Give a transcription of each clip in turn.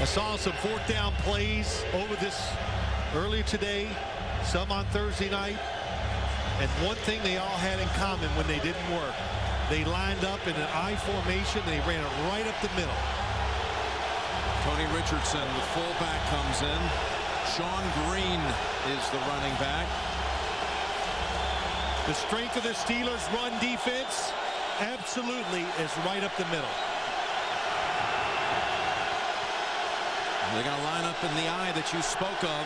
I saw some fourth down plays over this earlier today, some on Thursday night. And one thing they all had in common when they didn't work, they lined up in an I formation. They ran it right up the middle. Tony Richardson, the fullback, comes in. Sean Green is the running back. The strength of the Steelers' run defense absolutely is right up the middle. They're going to line up in the eye that you spoke of.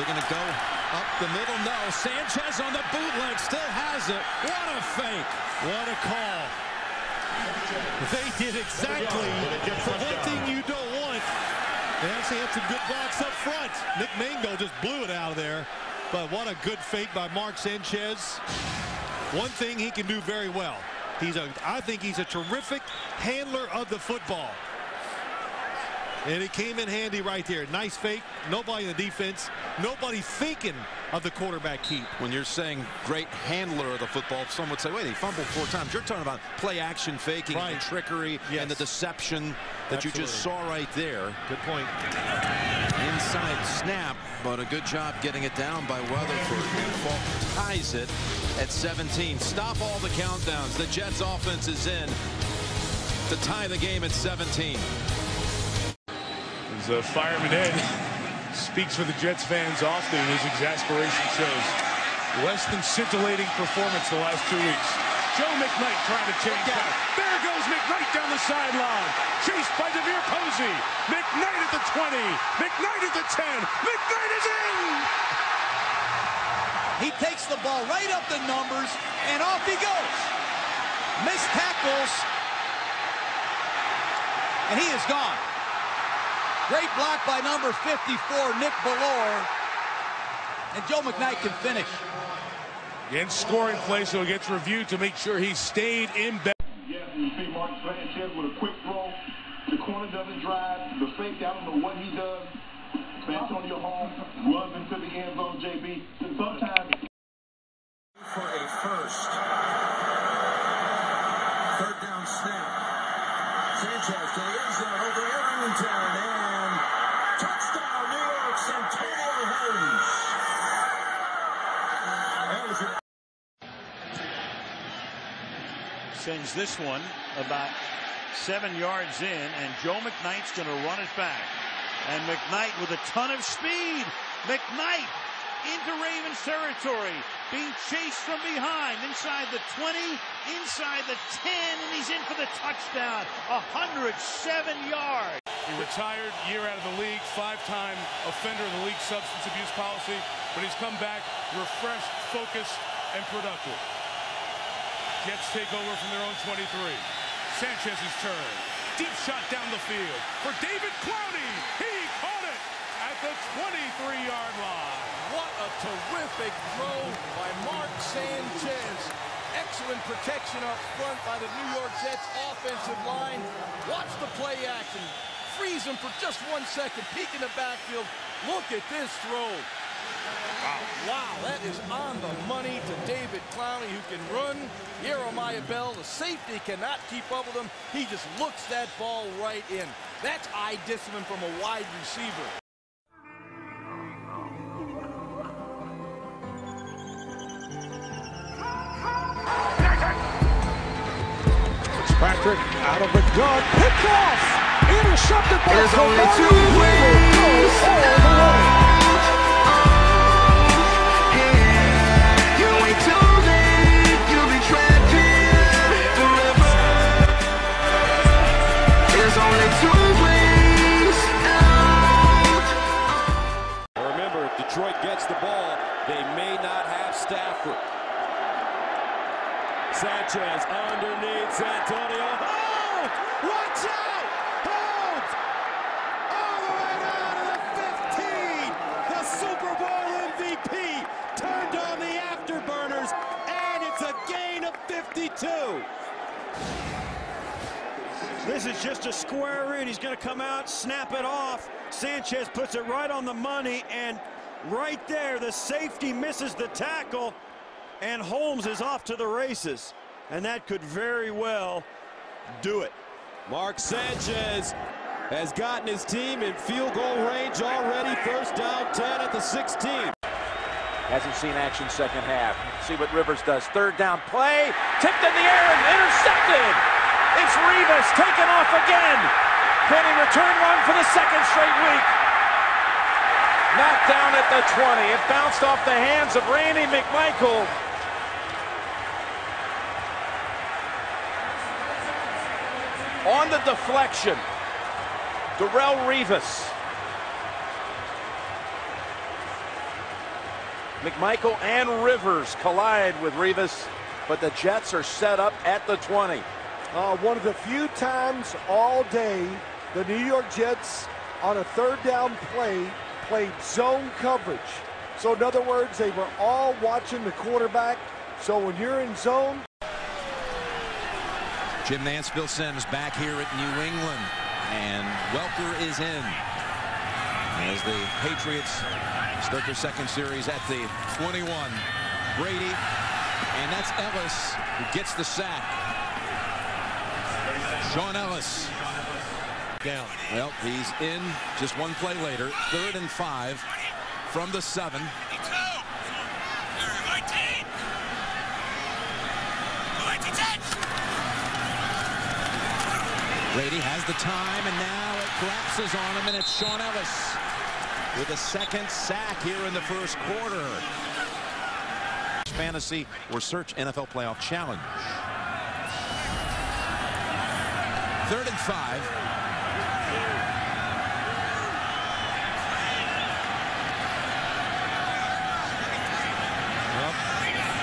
They're going to go up the middle. No, Sanchez on the bootleg still has it. What a fake. What a call. They did exactly the one thing you don't want. They actually had some good blocks up front. Nick Mango just blew it out of there. But what a good fake by Mark Sanchez. One thing he can do very well. I think he's a terrific handler of the football. And it came in handy right there. Nice fake. Nobody in the defense. Nobody thinking of the quarterback keep. When you're saying great handler of the football, some would say, wait, he fumbled 4 times. You're talking about play action faking, right, and trickery, yes, and the deception that you just saw right there. Good point. Inside snap, but a good job getting it down by Weatherford. And Falk ties it at 17. Stop all the countdowns. The Jets offense is in to tie the game at 17. Fireman Ed speaks for the Jets fans often, and his exasperation shows. Less than scintillating performance the last 2 weeks. Joe McKnight trying to change that. There goes McKnight down the sideline. Chased by DeVere Posey. McKnight at the 20. McKnight at the 10. McKnight is in! He takes the ball right up the numbers, and off he goes. Missed tackles, and he is gone. Great block by number 54, Nick Bellore. And Joe McKnight can finish. Again, scoring play, so it gets reviewed to make sure he stayed in bed. Yes, you see Mark Sanchez with a quick throw. The corner doesn't drive. The fake, I don't know what he does. Antonio Holmes runs into the end zone, JB. Sometimes. For a first. Third down snap. Sanchez to the end zone over Arlington. Touchdown, New York, Santonio Holmes. Sends this one about 7 yards in, and Joe McKnight's going to run it back. And McKnight with a ton of speed. McKnight into Ravens territory, being chased from behind, inside the 20, inside the 10, and he's in for the touchdown. 107 yards. He retired, year out of the league, 5-time offender of the league substance abuse policy, but he's come back refreshed, focused, and productive. Jets take over from their own 23. Sanchez's turn. Deep shot down the field for David Clowney. He caught it at the 23-yard line. What a terrific throw by Mark Sanchez. Excellent protection up front by the New York Jets offensive line. Watch the play action. Freeze him for just 1 second. Peek in the backfield. Look at this throw. Wow, that is on the money to David Clowney, who can run. Jeremiah Bell, the safety, cannot keep up with him. He just looks that ball right in. That's eye discipline from a wide receiver. Fitzpatrick out of the gun, picked off, intercepted by There's only 2 ways. Remember, if Detroit gets the ball, they may not have Stafford. Sanchez underneath Santonio. Oh! Watch out! Holmes! All the way down to the 15! The Super Bowl MVP turned on the afterburners, and it's a gain of 52. This is just a square in. He's going to come out, snap it off. Sanchez puts it right on the money, and right there, the safety misses the tackle, and Holmes is off to the races. And that could very well do it. Mark Sanchez has gotten his team in field goal range already. First down, 10 at the 16. Hasn't seen action second half. See what Rivers does. Third down play. Tipped in the air and intercepted. It's Rivas taken off again. Can he return one for the second straight week? Knocked down at the 20. It bounced off the hands of Randy McMichael. On the deflection, Darrelle Revis. McMichael and Rivers collide with Revis, but the Jets are set up at the 20. One of the few times all day the New York Jets on a third down play played zone coverage. So in other words, they were all watching the quarterback. So when you're in zone. Jim Nance, Bill Sims back here at New England, and Welker is in as the Patriots start their second series at the 21. Brady, and that's Ellis who gets the sack. Sean Ellis down. Well, he's in just one play later. 3rd and 5 from the 7. Brady has the time, and now it collapses on him, and it's Sean Ellis with a second sack here in the first quarter. Fantasy or search NFL Playoff Challenge. 3rd and 5. Well,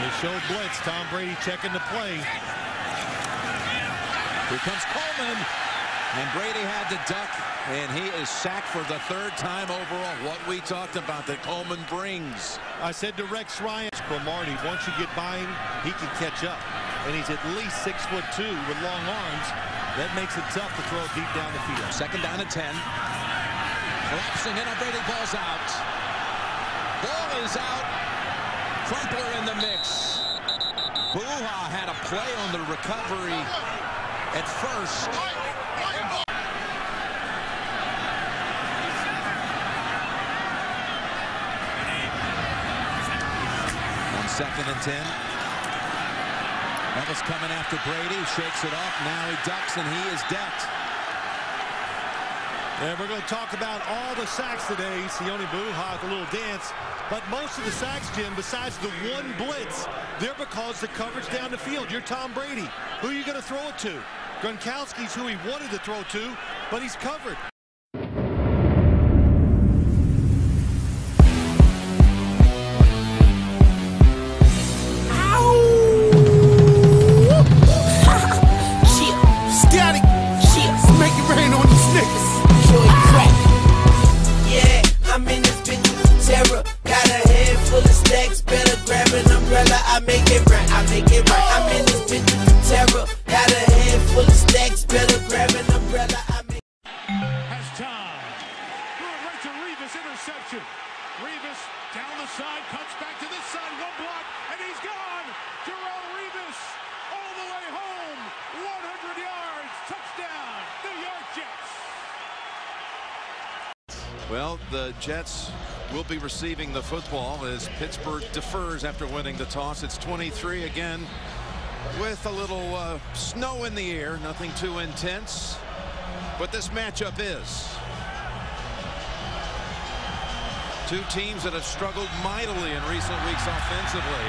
they showed blitz. Tom Brady checking the play. Here comes Coleman, and Brady had to duck, and he is sacked for the 3rd time overall. What we talked about that Coleman brings. I said to Rex Ryan, Cromartie, once you get by him, he can catch up. And he's at least 6'2" with long arms. That makes it tough to throw it deep down the field. 2nd down and 10. Collapsing in on Brady, ball's out. Ball is out. Crumpler in the mix. Buha had a play on the recovery at first. On 2nd and 10. Ellis coming after Brady, shakes it off. Now he ducks, and he is decked. And we're going to talk about all the sacks today. Sione Buha with a little dance. But most of the sacks, Jim, besides the one blitz, they're because the coverage down the field. You're Tom Brady. Who are you going to throw it to? Gronkowski's who he wanted to throw to, but he's covered. Revis down the side, cuts back to this side, one block, and he's gone! Darrelle Revis all the way home, 100 yards, touchdown, New York Jets! Well, the Jets will be receiving the football as Pittsburgh defers after winning the toss. It's 23 again with a little snow in the air, nothing too intense, but this matchup is. Two teams that have struggled mightily in recent weeks offensively.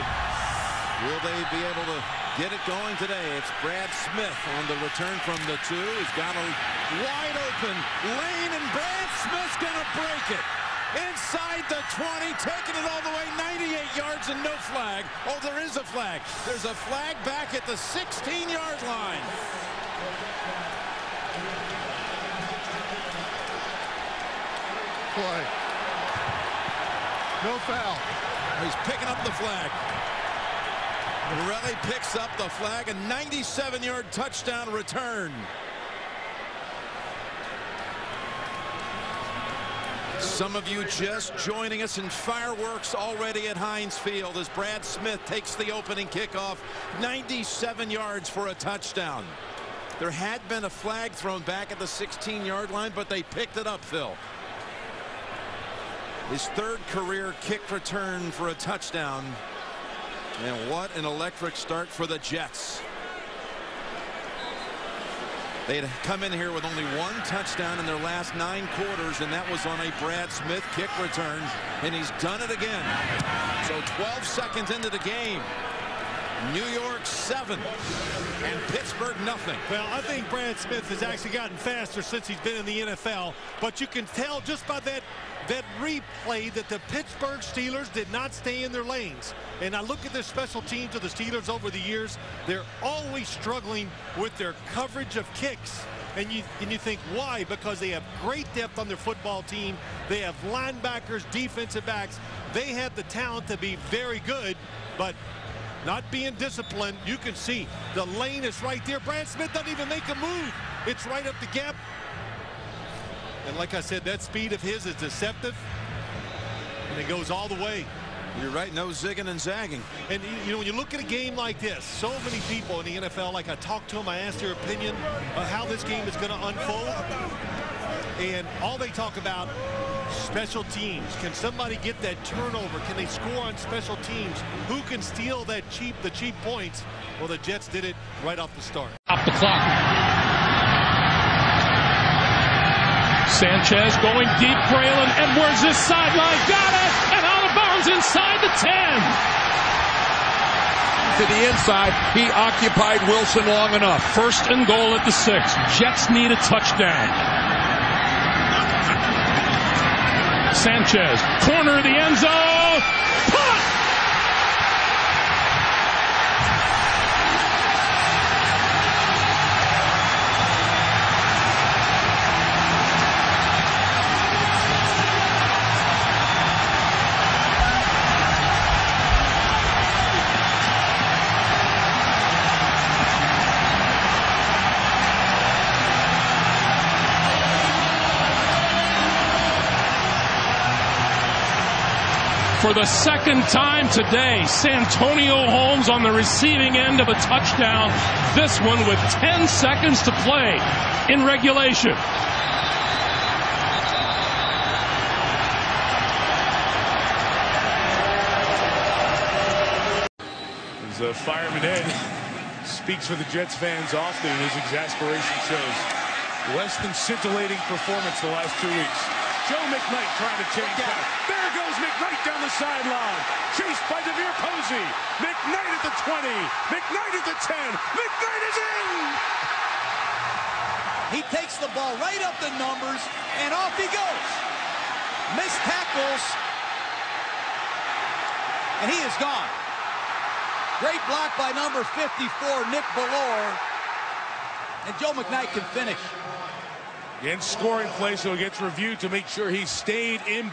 Will they be able to get it going today? It's Brad Smith on the return from the 2. He's got a wide open lane, and Brad Smith's going to break it. Inside the 20, taking it all the way 98 yards and no flag. Oh, there is a flag. There's a flag back at the 16-yard line. Boy. No foul. He's picking up the flag. Morelli picks up the flag, a 97-yard touchdown return. Some of you just joining us in fireworks already at Heinz Field as Brad Smith takes the opening kickoff, 97 yards for a touchdown. There had been a flag thrown back at the 16-yard line, but they picked it up, Phil. His third career kick return for a touchdown. And what an electric start for the Jets. They had come in here with only one touchdown in their last 9 quarters, and that was on a Brad Smith kick return, and he's done it again. So 12 seconds into the game, New York 7 and Pittsburgh nothing. Well, I think Brad Smith has actually gotten faster since he's been in the NFL, but you can tell just by that replay that the Pittsburgh Steelers did not stay in their lanes. And I look at the special teams of the Steelers over the years, they're always struggling with their coverage of kicks. And you think, why? Because they have great depth on their football team. They have linebackers, defensive backs. They have the talent to be very good, but not being disciplined. You can see the lane is right there. Brad Smith doesn't even make a move. It's right up the gap. And like I said, that speed of his is deceptive, and it goes all the way. You're right, no zigging and zagging. And you know, when you look at a game like this, so many people in the NFL, like I talked to them, I asked their opinion of how this game is going to unfold, and all they talk about, special teams. Can somebody get that turnover? Can they score on special teams? Who can steal the cheap points? Well, the Jets did it right off the start. Stop the clock. Sanchez going deep, Braylon Edwards this sideline, got it, and out of bounds inside the 10. To the inside, he occupied Wilson long enough. 1st and goal at the 6. Jets need a touchdown. Sanchez, corner of the end zone, punt! For the second time today, Santonio Holmes on the receiving end of a touchdown. This one with 10 seconds to play in regulation. As Fireman Ed speaks for the Jets fans often, his exasperation shows. Less than scintillating performance the last 2 weeks. Joe McKnight trying to change that. There goes McKnight down the sideline. Chased by DeVere Posey. McKnight at the 20. McKnight at the 10. McKnight is in! He takes the ball right up the numbers, and off he goes. Missed tackles. And he is gone. Great block by number 54, Nick Bellore. And Joe McKnight can finish. Again, scoring play, so it gets reviewed to make sure he stayed in.